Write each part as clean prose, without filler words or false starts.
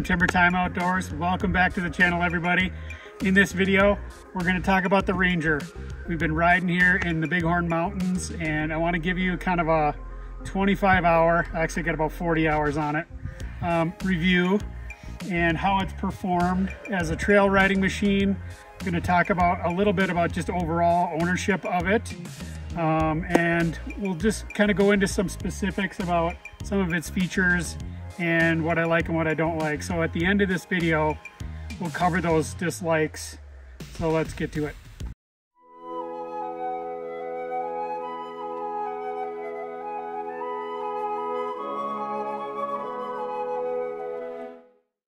from Timber Time Outdoors. Welcome back to the channel, everybody. In this video, we're going to talk about the Ranger. We've been riding here in the Bighorn Mountains, and I want to give you kind of a 25-hour, I actually got about 40 hours on it, review and how it's performed as a trail riding machine. I'm going to talk about a little bit about just overall ownership of it. And we'll just kind of go into some specifics about some of its features and what I like and what I don't like. So at the end of this video, we'll cover those dislikes. So let's get to it.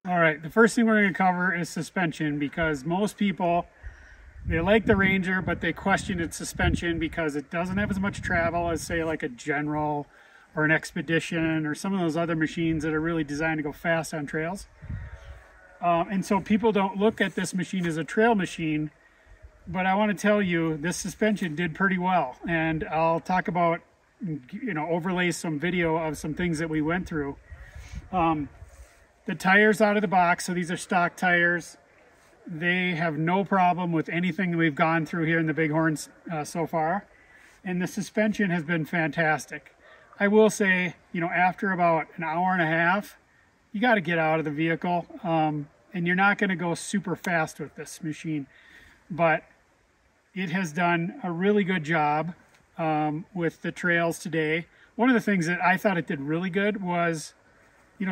All right, the first thing we're going to cover is suspension, because most people, they like the Ranger, but they question its suspension because it doesn't have as much travel as, say, like a General or an Expedition or some of those other machines that are really designed to go fast on trails. And so people don't look at this machine as a trail machine, but I want to tell you this suspension did pretty well. And I'll talk about, overlay some video of some things that we went through. The tires out of the box, so these are stock tires. They have no problem with anything that we've gone through here in the Bighorns so far. And the suspension has been fantastic. I will say, after about an hour and a half, you got to get out of the vehicle. And you're not going to go super fast with this machine. But it has done a really good job with the trails today. One of the things that I thought it did really good was,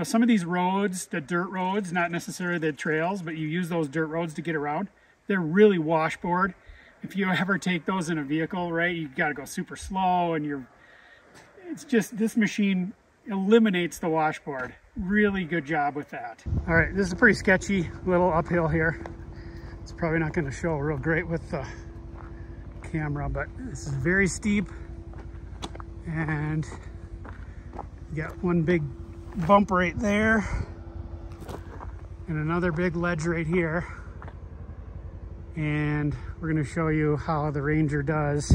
some of these roads, the dirt roads, not necessarily the trails, but you use those dirt roads to get around, they're really washboard. If you ever take those in a vehicle, right, you got to go super slow, and it's just, this machine eliminates the washboard. Really good job with that. All right, this is a pretty sketchy little uphill here. It's probably not going to show real great with the camera, but this is very steep, and you got one big bump right there and another big ledge right here, and we're going to show you how the Ranger does.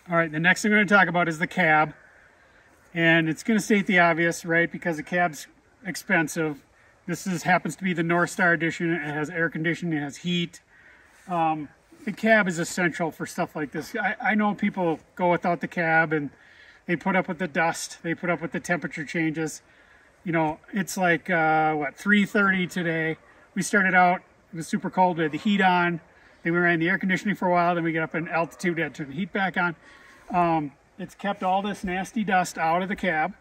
All right, the next thing we're going to talk about is the cab, and it's going to state the obvious, right? Because the cab's expensive. This happens to be the NorthStar edition. It has air conditioning, it has heat. The cab is essential for stuff like this. I know people go without the cab and they put up with the dust, they put up with the temperature changes. It's like, 3:30 today. We started out, it was super cold, we had the heat on. Then we ran the air conditioning for a while, then we get up in altitude, we had to turn the heat back on. It's kept all this nasty dust out of the cab.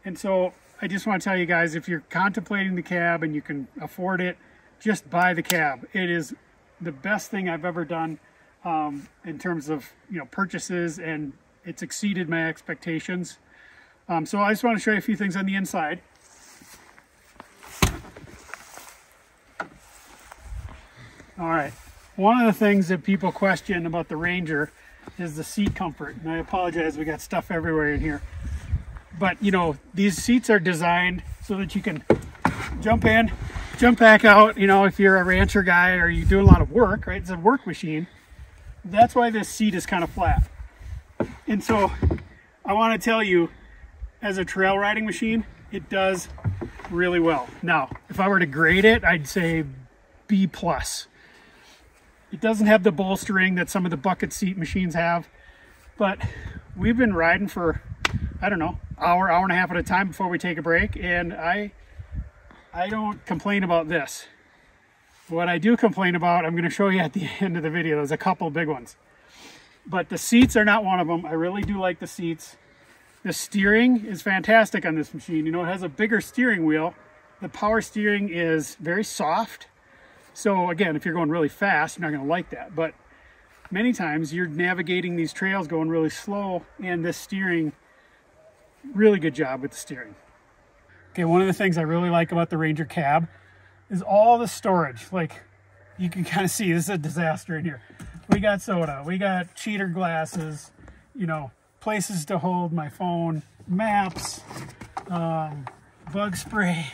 And so I just want to tell you guys, if you're contemplating the cab and you can afford it, just buy the cab. It is the best thing I've ever done in terms of purchases, and it's exceeded my expectations. So I just want to show you a few things on the inside. All right. One of the things that people question about the Ranger is the seat comfort. And I apologize, we got stuff everywhere in here. But, these seats are designed so that you can jump in, jump back out. If you're a rancher guy or you're doing a lot of work, right? It's a work machine. That's why this seat is kind of flat. And so I want to tell you, as a trail riding machine, it does really well. Now, if I were to grade it, I'd say B+. It doesn't have the bolstering that some of the bucket seat machines have, but we've been riding for, I don't know, hour and a half at a time before we take a break, and I don't complain about this. What I do complain about, I'm going to show you at the end of the video. There's a couple big ones, but the seats are not one of them. I really do like the seats. The steering is fantastic on this machine. It has a bigger steering wheel. The power steering is very soft. So again, if you're going really fast, you're not going to like that. But many times you're navigating these trails going really slow, and this steering, really good job with the steering. Okay, one of the things I really like about the Ranger cab is all the storage. Like, you can kind of see this is a disaster in here. We got soda, we got cheater glasses, you know, places to hold my phone, maps, bug spray.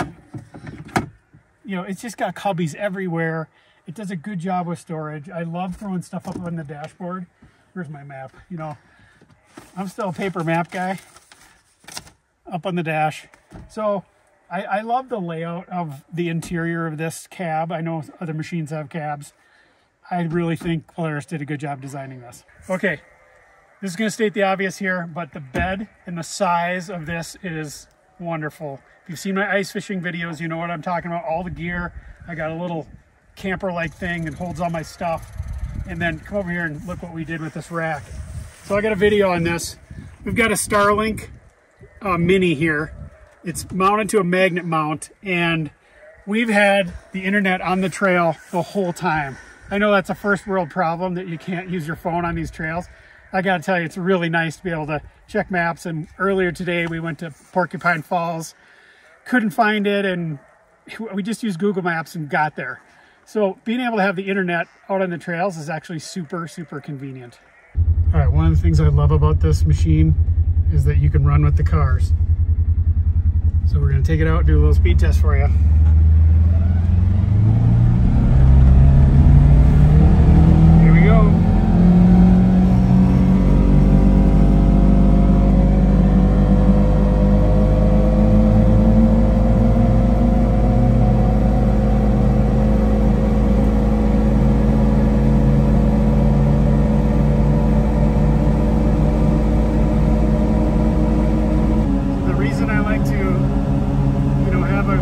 You know, it's just got cubbies everywhere. It does a good job with storage. I love throwing stuff up on the dashboard. Where's my map? You know, I'm still a paper map guy. Up on the dash. So I love the layout of the interior of this cab. I know other machines have cabs. I really think Polaris did a good job designing this. Okay, this is going to state the obvious here, but the bed and the size of this is wonderful. If you've seen my ice fishing videos, you know what I'm talking about. All the gear. I got a little camper-like thing that holds all my stuff. And then come over here and look what we did with this rack. So I got a video on this. We've got a Starlink Mini here. It's mounted to a magnet mount, and we've had the internet on the trail the whole time. I know that's a first world problem that you can't use your phone on these trails. I gotta tell you, it's really nice to be able to check maps. And earlier today we went to Porcupine Falls, couldn't find it, and we just used Google Maps and got there. So being able to have the internet out on the trails is actually super, super convenient. All right, one of the things I love about this machine is that you can run with the cars. So we're gonna take it out and do a little speed test for you. Here we go.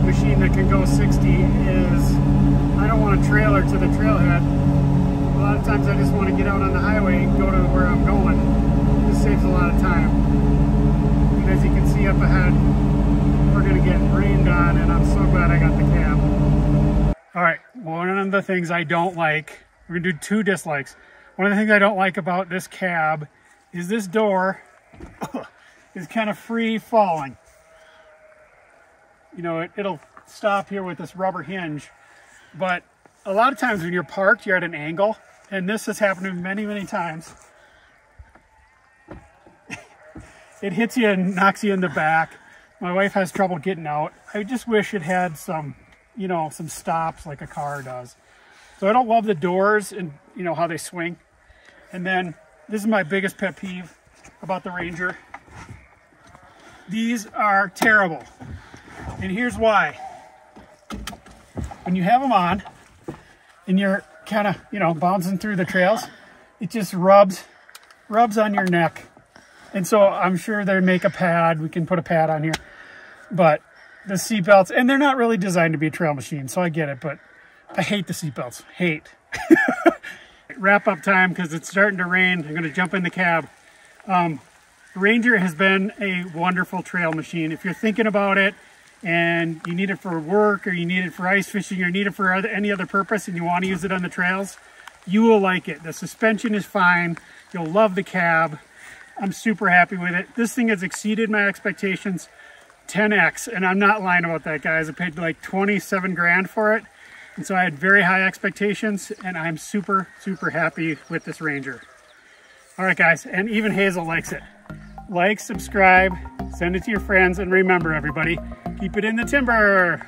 Machine that can go 60 is I don't want a trailer to the trailhead. A lot of times I just want to get out on the highway and go to where I'm going. This saves a lot of time. And as you can see up ahead, we're going to get rained on, and I'm so glad I got the cab. All right, one of the things I don't like, we're going to do two dislikes. One of the things I don't like about this cab is this door is kind of free falling. You know, it'll stop here with this rubber hinge, but a lot of times when you're parked, you're at an angle, and this has happened to me many, many times. It hits you and knocks you in the back. My wife has trouble getting out. I just wish it had some, you know, some stops like a car does. So I don't love the doors and, you know, how they swing. And then this is my biggest pet peeve about the Ranger. These are terrible. And here's why. When you have them on and you're kind of, you know, bouncing through the trails, it just rubs on your neck. And so I'm sure they make a pad. We can put a pad on here. But the seatbelts, and they're not really designed to be a trail machine, so I get it, but I hate the seatbelts. Hate. Wrap up time because it's starting to rain. I'm going to jump in the cab. Ranger has been a wonderful trail machine. If you're thinking about it, and you need it for work, or you need it for ice fishing, or you need it for any other purpose, and you want to use it on the trails, you will like it. The suspension is fine. You'll love the cab. I'm super happy with it. This thing has exceeded my expectations 10x, and I'm not lying about that, guys. I paid like 27 grand for it, and so I had very high expectations, and I'm super, super happy with this Ranger. All right, guys, and even Hazel likes it. Like, subscribe, send it to your friends, and remember, everybody, keep it in the timber.